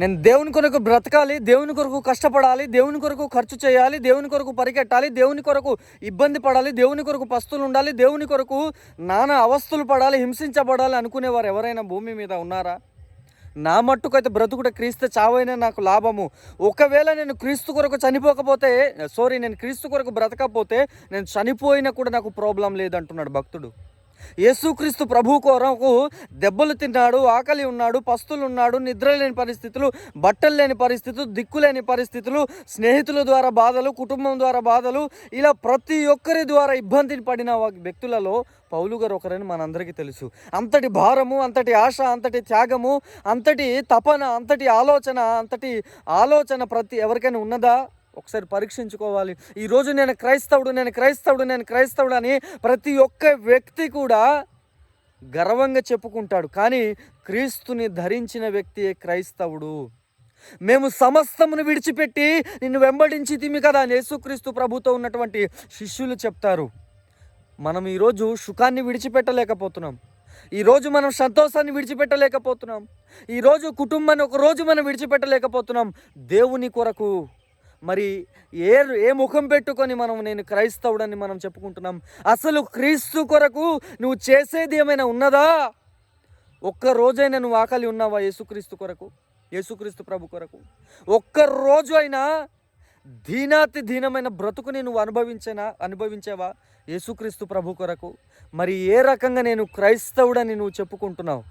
నేను దేవుని కొరకు బ్రతకాలి, దేవుని కొరకు కష్టపడాలి, దేవుని కొరకు ఖర్చు చేయాలి, దేవుని కొరకు పరిగెట్టాలి, దేవుని కొరకు ఇబ్బంది పడాలి, దేవుని కొరకు పస్తులు ఉండాలి, దేవుని కొరకు నానా అవస్థలు పడాలి, హింసించబడాలి అనుకునేవారు ఎవరైనా భూమి మీద ఉన్నారా? నా మట్టుకైతే బ్రతుకుట క్రీస్తు, చావైనా నాకు లాభము. ఒకవేళ నేను క్రీస్తు కొరకు చనిపోకపోతే, నేను క్రీస్తు కొరకు బ్రతకపోతే, నేను చనిపోయినా కూడా నాకు ప్రాబ్లం లేదంటున్నాడు భక్తుడు. యేసుక్రీస్తు ప్రభు కొరకు దెబ్బలు తిన్నాడు, ఆకలి ఉన్నాడు, పస్తులు ఉన్నాడు, నిద్ర లేని పరిస్థితులు, బట్టలు లేని పరిస్థితులు, దిక్కులేని పరిస్థితులు, స్నేహితుల ద్వారా బాధలు, కుటుంబం ద్వారా బాధలు, ఇలా ప్రతి ఒక్కరి ద్వారా ఇబ్బందిని పడిన వ్యక్తులలో పౌలు గారు ఒకరని మనందరికీ తెలుసు. అంతటి భారము, అంతటి ఆశ, అంతటి త్యాగము, అంతటి తపన, అంతటి ఆలోచన ప్రతి ఎవరికైనా ఉన్నదా? ఒకసారి పరీక్షించుకోవాలి. ఈరోజు నేను క్రైస్తవుడు అని ప్రతి ఒక్క వ్యక్తి కూడా గర్వంగా చెప్పుకుంటాడు. కానీ క్రీస్తుని ధరించిన వ్యక్తియే క్రైస్తవుడు. మేము సమస్తమును విడిచిపెట్టి నిన్ను వెంబడించి తిమి కదా అని యేసుక్రీస్తు ప్రభుతో ఉన్నటువంటి శిష్యులు చెప్తారు. మనం ఈరోజు సుఖాన్ని విడిచిపెట్టలేకపోతున్నాం. ఈరోజు మనం సంతోషాన్ని విడిచిపెట్టలేకపోతున్నాం. ఈరోజు కుటుంబాన్ని ఒకరోజు మనం విడిచిపెట్టలేకపోతున్నాం. దేవుని కొరకు మరి ఏ ముఖం పెట్టుకొని నేను క్రైస్తవుడని మనం చెప్పుకుంటున్నాం? అసలు క్రీస్తు కొరకు నువ్వు చేసేది ఏమైనా ఉన్నదా? ఒక్కరోజైనా నువ్వు ఆకలి ఉన్నావా యేసుక్రీస్తు కొరకు, యేసుక్రీస్తు ప్రభు కొరకు? ఒక్కరోజు అయినా దీనాతి దీనమైన బ్రతుకుని నువ్వు అనుభవించావా యేసుక్రీస్తు ప్రభు కొరకు? మరి ఏ రకంగా నేను క్రైస్తవుడని నువ్వు చెప్పుకుంటున్నావు?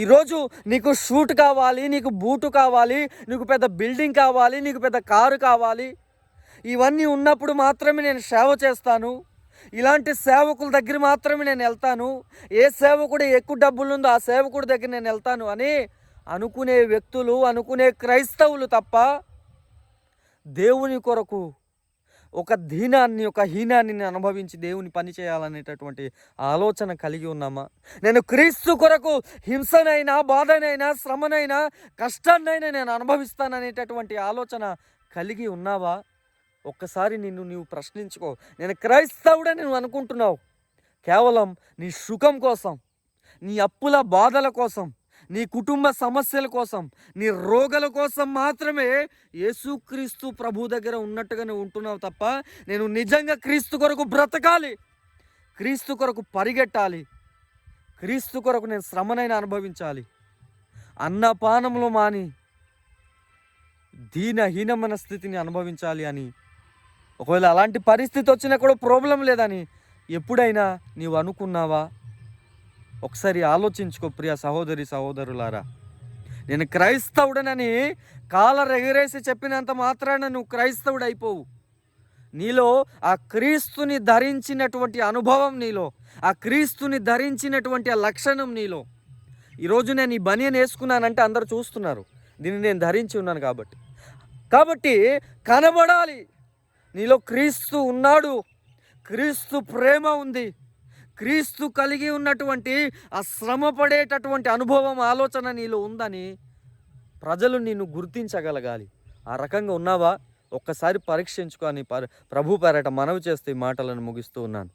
ఈరోజు నీకు షూట్ కావాలి, నీకు బూటు కావాలి, నీకు పెద్ద బిల్డింగ్ కావాలి, నీకు పెద్ద కారు కావాలి, ఇవన్నీ ఉన్నప్పుడు మాత్రమే నేను సేవ చేస్తాను, ఇలాంటి సేవకుల దగ్గర మాత్రమే నేను వెళ్తాను, ఏ సేవకుడు ఎక్కువ డబ్బులు ఉందో ఆ సేవకుడి దగ్గర నేను వెళ్తాను అని అనుకునే వ్యక్తులు, అనుకునే క్రైస్తవులు తప్ప దేవుని కొరకు ఒక దీనాన్ని, ఒక హీనాన్ని అనుభవించి దేవుని పని చేయాలనేటటువంటి ఆలోచన కలిగి ఉన్నామా? నేను క్రీస్తు కొరకు హింసనైనా, బాధనైనా, శ్రమనైనా, కష్టాన్నైనా నేను అనుభవిస్తాననేటటువంటి ఆలోచన కలిగి ఉన్నావా? ఒక్కసారి నీవు ప్రశ్నించుకో. నేను క్రైస్తవుడని నువ్వు అనుకుంటున్నావు కేవలం నీ సుఖం కోసం, నీ అప్పుల బాధల కోసం, నీ కుటుంబ సమస్యల కోసం, నీ రోగాల కోసం మాత్రమే యేసుక్రీస్తు ప్రభు దగ్గర ఉన్నట్టుగానే ఉంటున్నావు తప్ప నేను నిజంగా క్రీస్తు కొరకు బ్రతకాలి, క్రీస్తు కొరకు పరిగెట్టాలి, క్రీస్తు కొరకు నేను శ్రమనైనా అనుభవించాలి, అన్నపానంలో మాని దీనహీనమైన స్థితిని అనుభవించాలి అని, ఒకవేళ అలాంటి పరిస్థితి వచ్చినా కూడా ప్రాబ్లం లేదని ఎప్పుడైనా నీవు అనుకున్నావా? ఒకసారి ఆలోచించుకో ప్రియ సహోదరి సహోదరులారా. నేను క్రైస్తవుడనని కాలర్ ఎగరేసి చెప్పినంత మాత్రాన నువ్వు క్రైస్తవుడు అయిపోవు. నీలో ఆ క్రీస్తుని ధరించినటువంటి అనుభవం, నీలో ఆ క్రీస్తుని ధరించినటువంటి ఆ లక్షణం నీలో. ఈరోజు నేను ఈ బనియన్ వేసుకున్నానంటే అందరు చూస్తున్నారు, దీన్ని నేను ధరించి ఉన్నాను కాబట్టి కనబడాలి నీలో క్రీస్తు ఉన్నాడు, క్రీస్తు ప్రేమ ఉంది, క్రీస్తు కలిగి ఉన్నటువంటి ఆ శ్రమ పడేటటువంటి అనుభవం, ఆలోచన నీలో ఉందని ప్రజలు నిన్ను గుర్తించగలగాలి. ఆ రకంగా ఉన్నావా? ఒక్కసారి పరీక్షించుకొని ప్రభు పేరట మనవి చేస్తే ఈ మాటలను ముగిస్తూ ఉన్నాను.